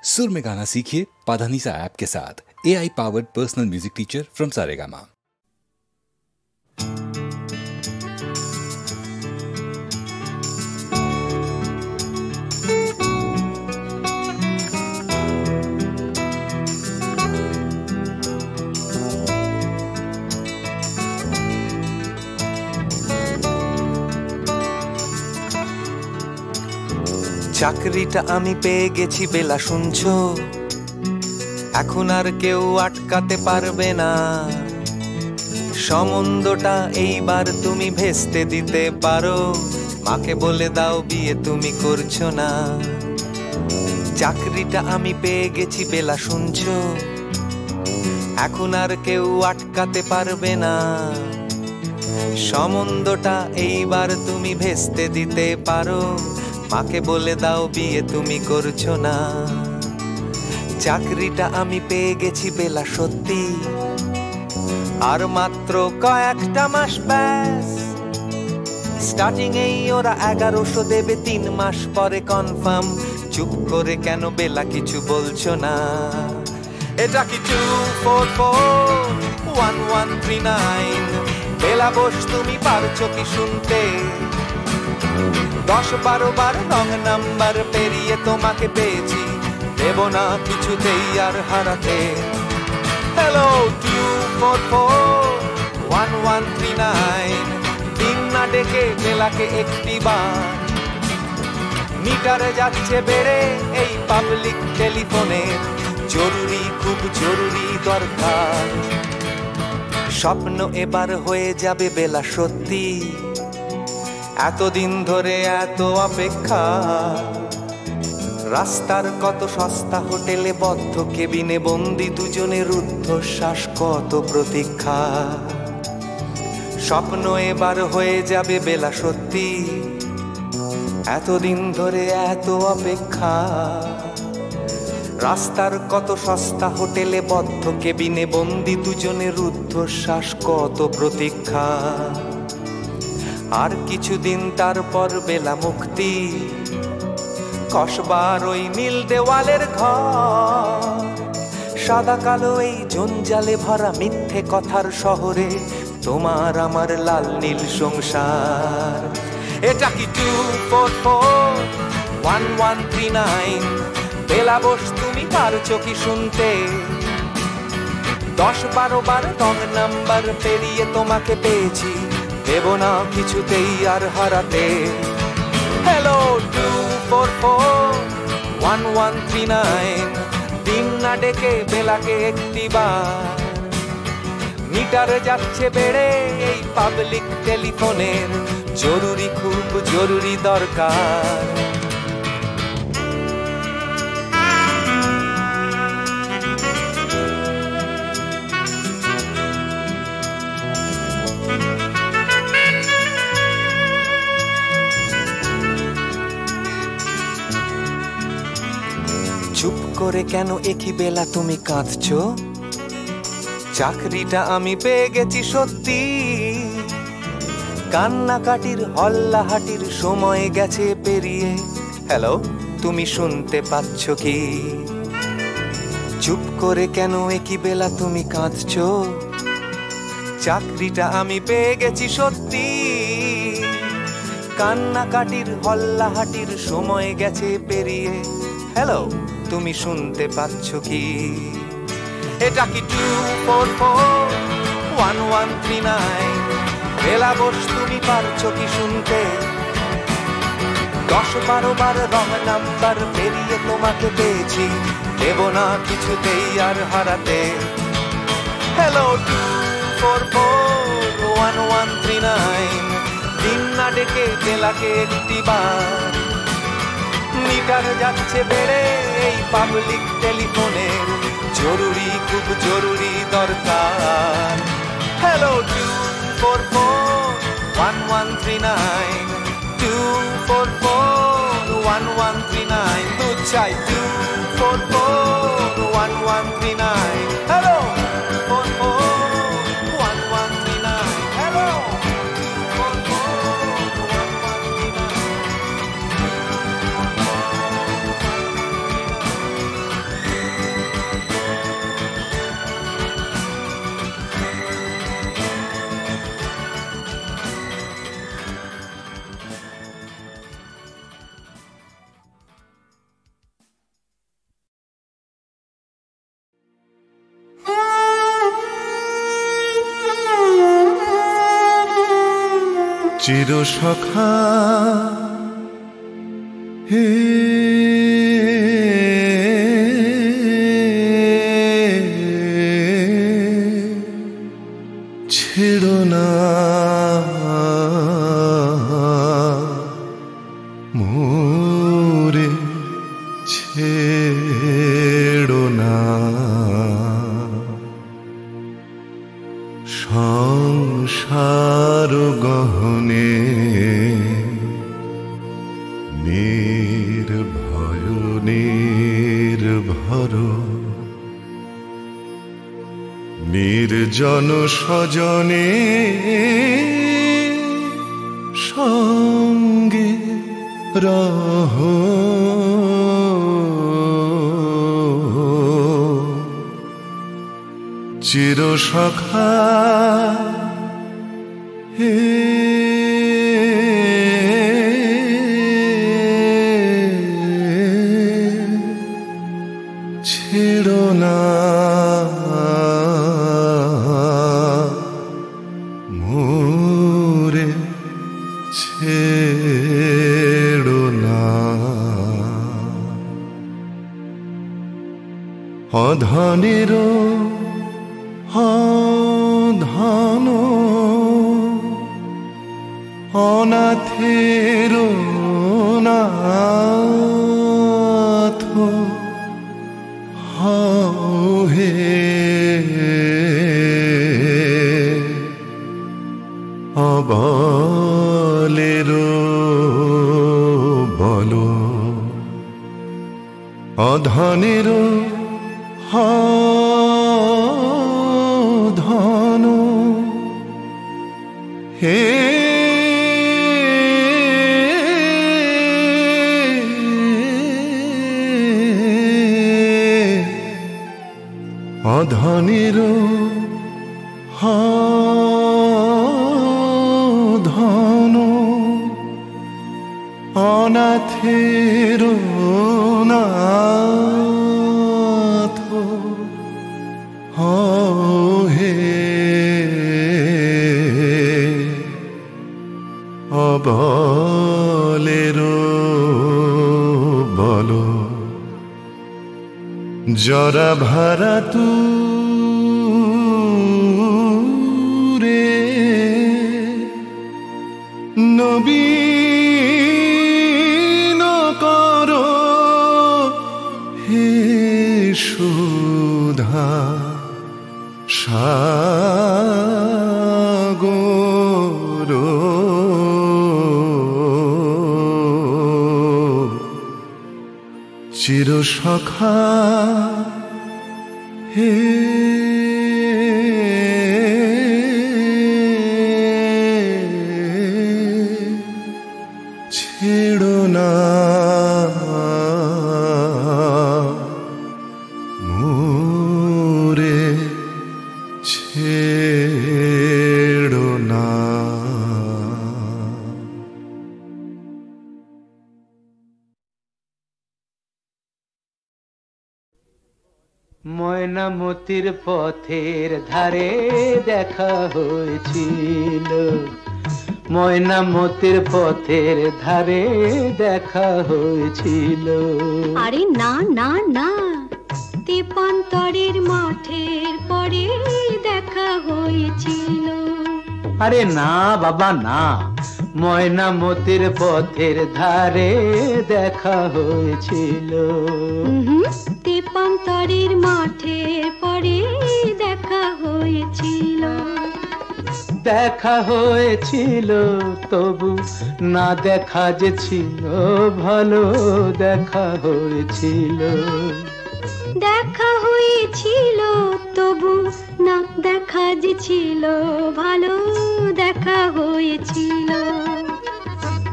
सुर में गाना सीखिए पाधानीसा ऐप के साथ। AI powered personal music teacher from Saregama. চাকরিটা আমি পেয়ে গেছি বেলা শুনছো, এখন আর কেউ আটকাতে পারবে না। সম্বন্ধটা এইবার তুমি ভেস্তে দিতে পারো, মাকে বলে দাও বিয়ে তুমি করছো না। চাকরিটা আমি পেয়ে গেছি বেলা শুনছো, এখন আর কেউ আটকাতে পারবে না। সম্বন্ধটা এইবার তুমি ভেস্তে দিতে পারো, মাকে বলে দাও বিয়ে তুমি করছো না। চাকরিটা আমি পেয়ে গেছি বেলা সত্যি, আর মাত্র কয়েকটা মাস ব্যাস। স্টার্টিং এই ওরা 1100 দেবে, 3 মাস পরে কনফার্ম। চুপ করে কেন বেলা কিছু বলছো না? এটা কি 2441139? বেলা বোস তুমি পারছো কি শুনতে? 10-12 বার রং নাম্বার পেরিয়ে তোমাকে পেয়েছি, দেব না কিছুতেই আর হারাতে। হ্যালো 2441139, দিন না ডেকে বেলাকে একটি বার। মিটারে যাচ্ছে বেড়ে এই পাবলিক টেলিফোনের, জরুরি খুব জরুরি দরকার। স্বপ্ন এবার হয়ে যাবে বেলা সত্যি, এতদিন ধরে এত অপেক্ষা। রাস্তার কত সস্তা হোটেলে বদ্ধ কেবিনে বন্দি দুজনের রুদ্ধশ্বাস, কত প্রতীক্ষা। স্বপ্ন এবার হয়ে যাবে বেলা সত্যি, এতদিন ধরে এত অপেক্ষা। রাস্তার কত সস্তা হোটেলে বদ্ধ কেবিনে বন্দি দুজনের রুদ্ধশ্বাস, কত প্রতীক্ষা। আর কিছুদিন তারপর বেলা মুক্তি, কসবার ওই নীল দেওয়ালের ঘর। সাদা কালো এই জঞ্জালে ভরা মিথ্যে কথার শহরে, তোমার আমার লাল নীল সংসার। এটা কি 2441139? বেলা বোস তুমি পারছো কি শুনতে? 10-12 বার রং নাম্বার পেরিয়ে তোমাকে পেয়েছি, দেব না কিছুতেই আর হারাতে। হ্যালো 2441139, দিন না ডেকে বেলাকে একটি বার। মিটারে যাচ্ছে বেড়ে এই পাবলিক টেলিফোনের, জরুরি খুব জরুরি দরকার। চুপ করে কেন একই বেলা তুমি কাঁদছো? চাকরিটা আমি পেয়ে গেছি সত্যি, কান্নাকাটির হল্লাহাটির সময় গেছে পেরিয়ে। হ্যালো তুমি শুনতে পাচ্ছ কি? চুপ করে কেন একই বেলা তুমি কাঁদছো? চাকরিটা আমি পেয়ে গেছি সত্যি, কান্নাকাটির হল্লাহাটির সময় গেছে পেরিয়ে। হ্যালো তুমি শুনতে পাচ্ছ কি? এটা কি 2441139? বেলা বোস তুমি পারছো কি শুনতে? 10-12 বার রং নাম্বার পেরিয়ে তোমাকে পেয়েছি, দেব না কিছুতেই আর হারাতে। হ্যালো 2441139, দিন না ডেকে বেলাকে একটি বার। মিটারে যাচ্ছে বেড়ে এই পাবলিক টেলিফোনের, জরুরি খুব জরুরি দরকার। হ্যালো 2441139, 2441139, দুধ চাই 2441139। Hello 2441139, hello 2441139। চিরসখা হে ছেড়ো না মোরে ছেড়ো না সংসার গহনে নির্ভয় নির্ভর নির্জন স্বজনে সঙ্গে রহ চিরসখা হে ছেড়ো না মোরে ছেড়ো না অধনেরও ধন অনাথের নাথ হে অবলের বল অধনের ধন হে অধনের ধন অনাথের নাথ হে অবলের বল জরা ভারা তু রে নবীন কর হে সুধা সাগর চিরসখা হে ছেড়ো না মোরে ছেড়ো না ময়নামতির পথের ধারে দেখা হয়েছিল ময়নামতির পথের ধারে দেখা হয়েছিল আরে না না না তেপান্তরের মাঠের পরে দেখা হয়েছিল আরে না বাবা না ময়নামতির পথের ধারে দেখা হয়েছিল তেপান্তরের মাঠের পরে দেখা হয়েছিল দেখা হয়েছিল তবু না দেখা যে ছিল ভালো দেখা হয়েছিল দেখা হয়েছিল তবু না দেখা যে ছিল ভালো দেখা হয়েছিল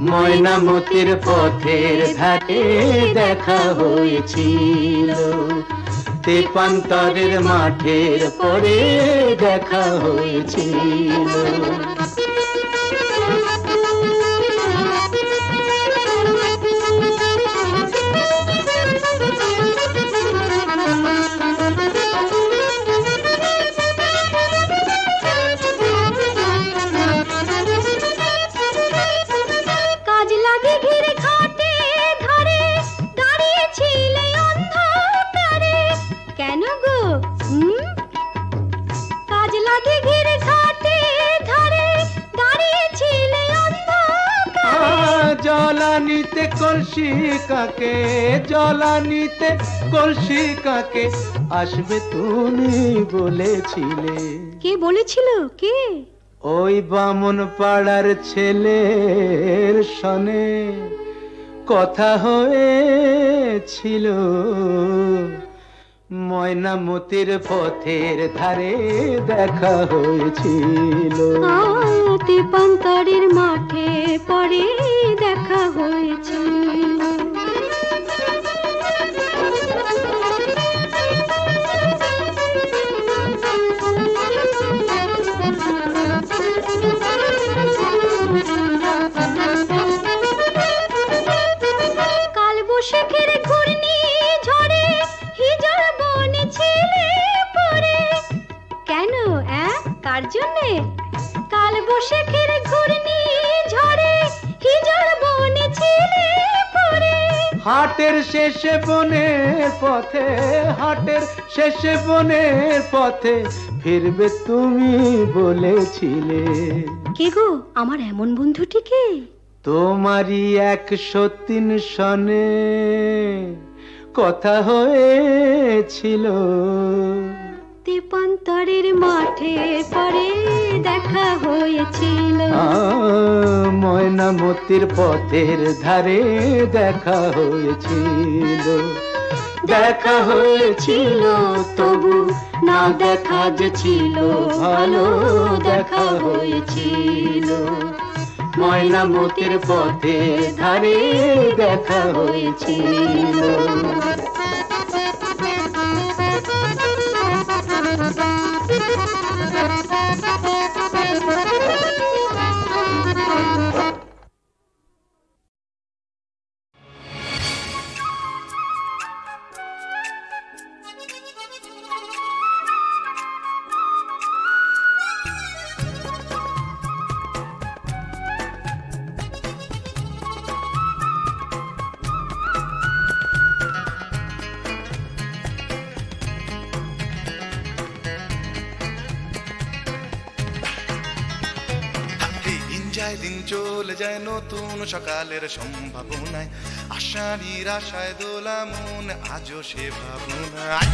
ময়নামতির পথের ধারে দেখা হয়েছিল তেপান্তরের মাঠের পরে দেখা হয়েছিল নিতে কলসি কাকে, জলানিতে কলসি কাকে আসবে তুমি বলেছিলে। কে বলেছিল? কে? ওই বামন পাড়ার ছেলের সনে কথা হয়েছিল, ময়নামতির পথের ধারে দেখা হয়েছিল। তেপান্তরের মাঠে পরে দেখা হয়েছিল। কাল বৈশাখের ঘূর্ণি ঝড়ে হিজল বনে ছিলে পরে। কেন? কার জন্যে? কাল বৈশাখের ঘূর্ণি ঝড়ে হিজল বনে ছিলে পরে। হাটের শেষে বনের পথে, হাটের শেষে বনের পথে ফিরবে তুমি বলেছিলে। কে গো আমার এমন বন্ধুটিকে? তোমারই 103 সনে কথা হয়েছিল। তেপান্তরের মাঠে পরে দেখা হয়েছিল। ময়নামতির পথের ধারে দেখা হয়েছিল। দেখা হয়েছিল তবু না দেখা যে ছিল ভালো, দেখা হয়েছিল। ময়নামতির পথের ধারে দেখা হয়েছিল। দিন চলে যায় নতুন সকালের সম্ভাবনায়, আশা নিরাশায় দোলা মন আজও সে ভাবনায়।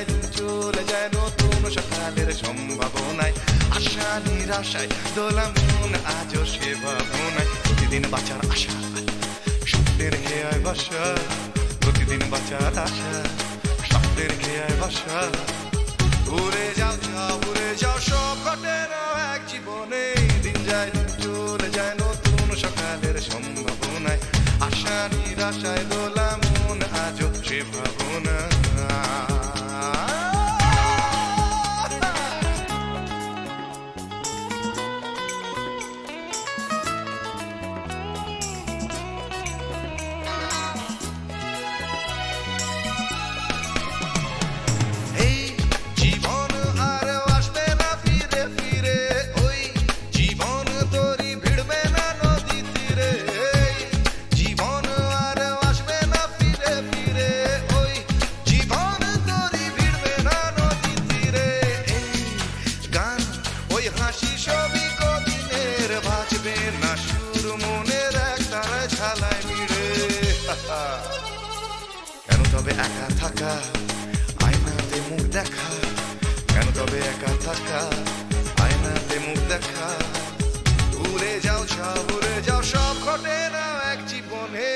দিন চলে যায় নতুন সকালের সম্ভাবনায়, আশা নিরাশায় দোলা মন আজও সে ভাবনায়। প্রতিদিন বাঁচার আশা স্বপ্নের খেয়ায় বাসা, প্রতিদিন বাঁচার আশা স্বপ্নের খেয়ায় বাসা। উড়ে যাও যাও উড়ে যাও সব ঘটে না এক জীবনে। দিন যায় দিন চলে যায় নতুন সকালের সম্ভাবনায়, আশা নিরাশায় দোলা মন আজও সে ভাবনা। কেন তবে একা থাকা আয়নাতে মুখ দেখা, কেন তবে একা থাকা আয়নাতে মুখ দেখা। উড়ে যাও সব উড়ে যাও সব ঘটে না এক জীবনে।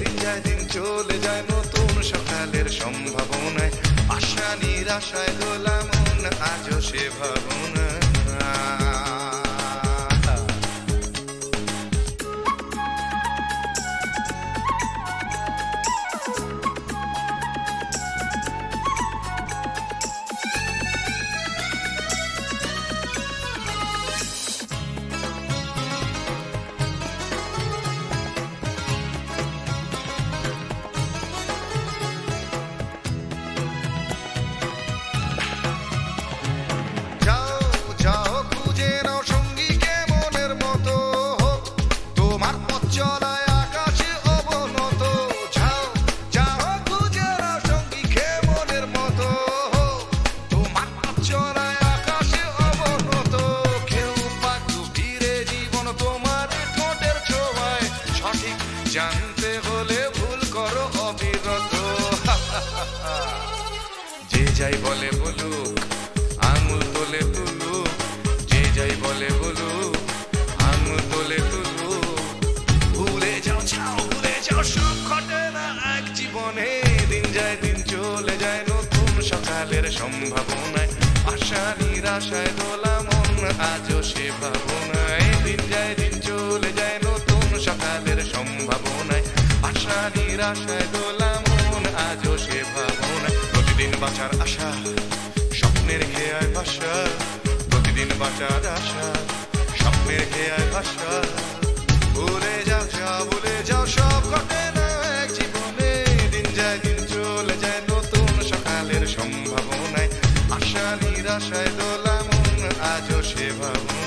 দিন যায় দিন চলে যায় নতুন সকালের সম্ভাবনায়, আশা নিরাশায় দোলা মন আজও সে ভাবনা। যাও যাই বলে বলুক আঙুল তোলে তুলুক, যে যাই বলে বলুক আঙুল তোলে তুলুক। ভুলে যাও ছাও ভুলে যাও সব ঘটে না এক জীবনে, দিন যায় দিন চলে যায় নতুন সকালের সম্ভাবনায়, আশা নিরাশায় দোলা মন আজও সে ভাবনায়। দিন যায় দিন চলে যায় নতুন সকালের সম্ভাবনায়, আশা নিরাশায় দোলা মন আজও সে ভাবনায়। প্রতিদিন বাঁচার আশা স্বপ্নের খেয়ায় ভাষা, প্রতিদিন বাঁচার আশা স্বপ্নের খেয়ায় ভাষা। ভুলে যাও যাও ভুলে যাও সব ঘটে না এক জীবনে, দিন যায় দিন চলে যায় নতুন সকালের সম্ভাবনায়, আশা নিরাশায় দোলা মন আজও সে ভাবনা।